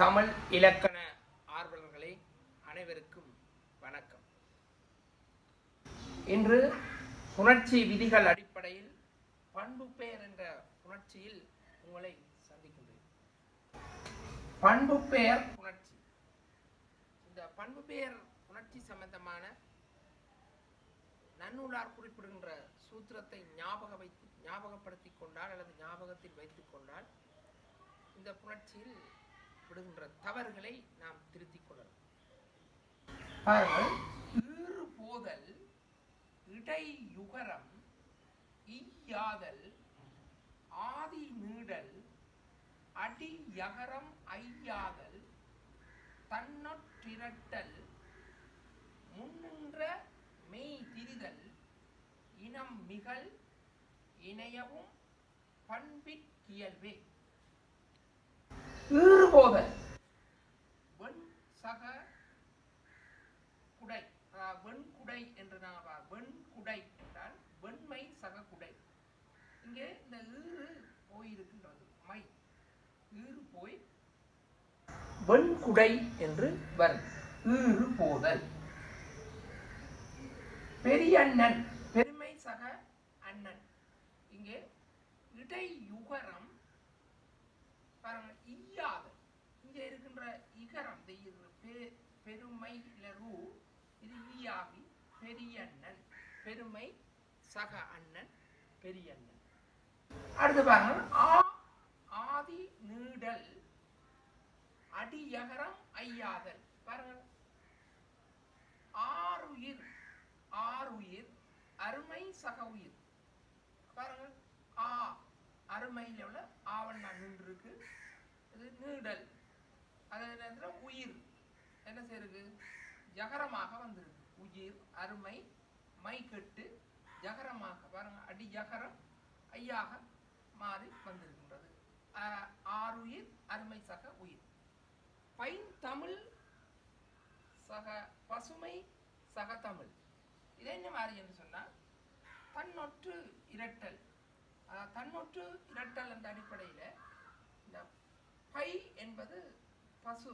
தமிழ் இலக்கண ஆர்வலர்களே அனைவருக்கும் வணக்கம். இன்று புணர்ச்சி விதிகள் அடிப்படையில் பண்பு பெயர் என்ற புணர்ச்சியில் உங்களை சந்திக்கின்றேன். பண்பு பெயர் புணர்ச்சி. இந்த பண்பு பெயர் புணர்ச்சி சம்பந்தமான நன்னூலார் குறிப்பிடுகின்ற சூத்திரத்தை ஞாபகப்படுத்திக் கொண்டால் அல்லது ஞாபகத்தில் வைத்துக் கொண்டால் இந்த புணர்ச்சியில் விடுகின்ற தவறுகளை நாம் திருத்திக் கொள்ளலாம். ஈறு போதல், இடையுகரம், ஈயாதல், ஆதி நீடல், அடி யகரம் ஐயாதல், தன்னொற்றிரட்டல், முன்னின்ற மெய் திரிதல், இனம் மிகல், இணையவும் பண்பிற்கியல்பே. ஈறு போதல், வெண் சக குடை, வெண்குடை என்று நாம் வெண்குடை என்றால் வெண்மை சக குடை. இங்கே இந்த ஈறு போயிருக்கின்றது, மை ஈறு போய் வெண்குடை என்று வரும். ஈறு போதல். பெரியண்ணன், பெருமை சக அண்ணன். இங்கே இடையுகரம் ஈயாதல். இங்கே இருக்கின்ற இகரம் பெருமை ரூ, இது ஈயாகி பெரியண்ணன், பெருமை சக அண்ணன், பெரியண்ணன். அடுத்து பாருங்க, ஆதி நீடல், அடியகரம் ஐயாதல். பாருங்க, ஆறுயிர், ஆறுயிர், அருமை சக உயிர். பாருங்க, அருமையில் உள்ள ஆவண்ணா நின்று இருக்கு. இது நீடல், அதே நேரத்தில் உயிர் என்ன செய்யிருக்கு, ஜகரமாக வந்திருக்கு. உயிர் அருமை மை கெட்டு ஜகரமாக, பாருங்க, அடி ஜகரம் ஐயாக மாறி வந்திருக்கின்றது. ஆறுயிர் அருமை சக உயிர். பைந்தமிழ் சக பசுமை சக தமிழ். இது என்ன மாதிரி என்று சொன்னால் தன்னொற்று இரட்டல். தன்னொற்று இரட்டல் என்ற அடிப்படையில் இந்த பை என்பது பசு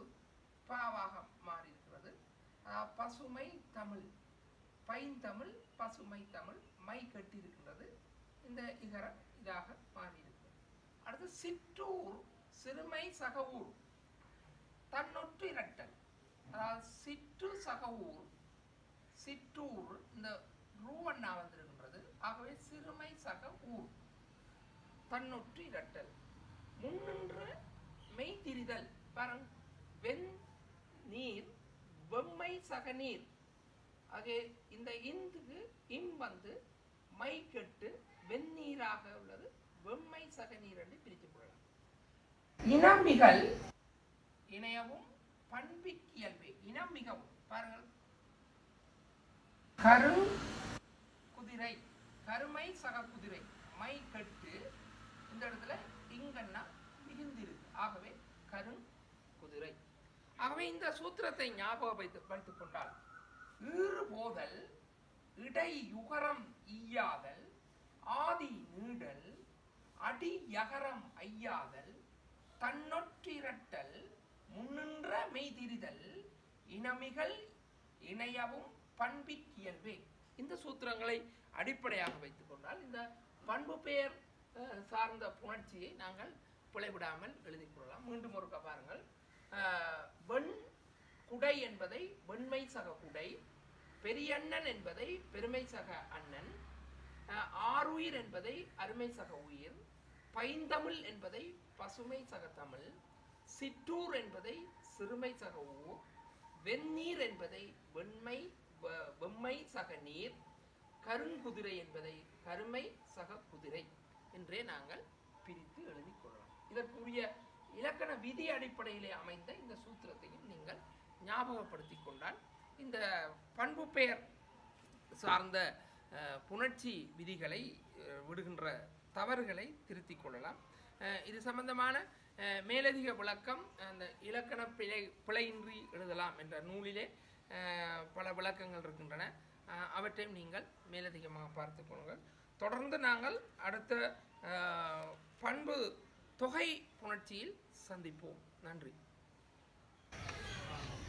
பாவாக மாறி இருக்கிறது. பசுமை தமிழ், பைந்தமிழ், பசுமை தமிழ், மை கட்டி இருக்கின்றது. இந்த இகரம் இதாக மாறி இருக்கிறது. அடுத்து சிற்றூர், சிறுமை சக ஊர், தன்னொற்று இரட்டல். அதாவது சிற்று சக ஊர், சிற்றூர், இந்த ரூவண்ணா வந்திருக்கின்றது. ஆகவே சிறுமை சக ஊர், தன்னொற்று இரட்டல். முன்னின்று மெய் திரிதல். பாருங்க, வெண் நீர், வெம்மை சக நீர். ஆகவே இந்த இந்துக்கு இம் வந்து மை கெட்டு வெந்நீராக உள்ளது, வெம்மை சக நீர் என்று பிரித்து கொள்ளலாம். இனமிகள், இணையவும் பண்பிற்கியல்பே. இனம் மிகவும். பாருங்கள், கரு குதிரை, கருமை சக குதிரை, மை கட்டு இந்த இடத்துல இங்கன்னா மிகுந்திருக்கு. ஆகவே கரு குதிரை. ஆகவே இந்த சூத்திரத்தை ஞாபகம் வைத்துக் கொண்டால் ஈறு போதல், இடையுகரம் ஈயாதல், ஆதி நீடல், அடி யகரம் ஐயாதல், தன்னொற்றிரட்டல், முன்னின்ற மெய்திரிதல், இனமிகள், இணையவும் பண்பிற்கியல்பே. இந்த சூத்திரங்களை அடிப்படையாக வைத்துக் கொண்டால் இந்த பண்பு பெயர் சார்ந்த புணர்ச்சியை நாங்கள் பிழைவிடாமல் எழுதிக் கொள்ளலாம். மீண்டும் ஒருக்க பாருங்கள், வெண் குடை என்பதை வெண்மை சக குடை, பெரியண்ணன் என்பதை பெருமை சக அண்ணன், ஆறுயிர் என்பதை அருமை சக உயிர், பைந்தமிழ் என்பதை பசுமை சக தமிழ், சிற்றூர் என்பதை சிறுமை சக ஊர், வெந்நீர் என்பதை வெம்மை சக நீர், கருங்குதிரை என்பதை கருமை சக குதிரை என்றே நாங்கள் பிரித்து எழுதிக் கொள்ளலாம். இதற்குரிய இலக்கண விதி அடிப்படையிலே அமைந்த இந்த சூத்திரத்தையும் நீங்கள் ஞாபகப்படுத்திக் கொண்டால் இந்த பண்பு பெயர் சார்ந்த புணர்ச்சி விதிகளை விடுகின்ற தவறுகளை திருத்திக் கொள்ளலாம். இது சம்பந்தமான மேலதிக விளக்கம் அந்த இலக்கண பிழையின்றி எழுதலாம் என்ற நூலிலே பல விளக்கங்கள் இருக்கின்றன. அவற்றையும் நீங்கள் மேலதிகமாக பார்த்துக் கொள்ளுங்கள். தொடர்ந்து நாங்கள் அடுத்த பண்பு தொகை புணர்ச்சியில் சந்திப்போம். நன்றி.